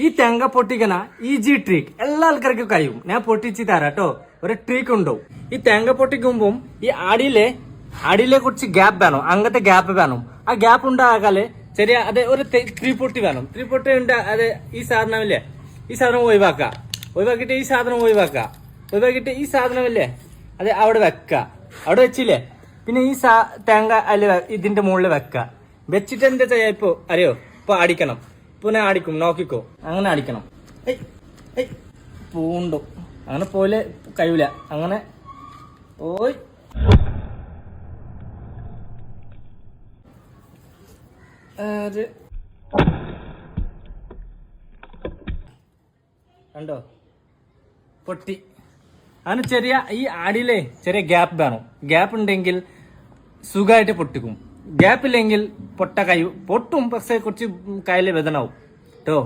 ഈ തേങ്ങ പൊട്ടിക്കണ ഈജി ട്രിക്ക് എല്ലാ ആൾക്കാർക്കും കഴിയും. ഞാൻ പൊട്ടിച്ച് തരാട്ടോ. ഒരു ട്രിക്ക് ഉണ്ടാവും. ഈ തേങ്ങ പൊട്ടിക്കുമ്പം ഈ അടിയിലെ കുറച്ച് ഗ്യാപ്പ് വേണം, അങ്ങനത്തെ ഗ്യാപ്പ് വേണം. ആ ഗ്യാപ്പ് ഉണ്ടാകാല് ചെറിയ അതെ ഒരു ത്രീപ്പൊട്ടി വേണം. ത്രീപ്പൊട്ടി ഉണ്ട്. അത് ഈ സാധനമില്ലേ, ഈ സാധനം ഒഴിവാക്കിയിട്ട് ഈ സാധനം ഒഴിവാക്കിയിട്ട് ഈ സാധനമില്ലേ അത് അവിടെ അവിടെ വെച്ചില്ലേ. പിന്നെ ഈ തേങ്ങ അല്ല ഇതിന്റെ മുകളിൽ വെച്ചിട്ട് എന്താ ചെയ്യാ, ഇപ്പൊ അറിയോ, ഇപ്പൊ അടിക്കണം. പിന്നെ അടിക്കും, നോക്കിക്കോ, അങ്ങനെ അടിക്കണം. പൂണ്ടോ അങ്ങനെ പോലെ കഴിയൂല. അങ്ങനെ ഓയ് കണ്ടോ, പൊട്ടി. അങ്ങനെ ചെറിയ ഈ അടിയിലെ ചെറിയ ഗ്യാപ്പ് വേണം. ഗ്യാപ്പ് ഉണ്ടെങ്കിൽ സുഖമായിട്ട് പൊട്ടിക്കും. ഗ്യാപ്പ് ഇല്ലെങ്കിൽ പൊട്ടും, പക്ഷെ കുറച്ച് കയ്യില് വേദനാവും കേട്ടോ.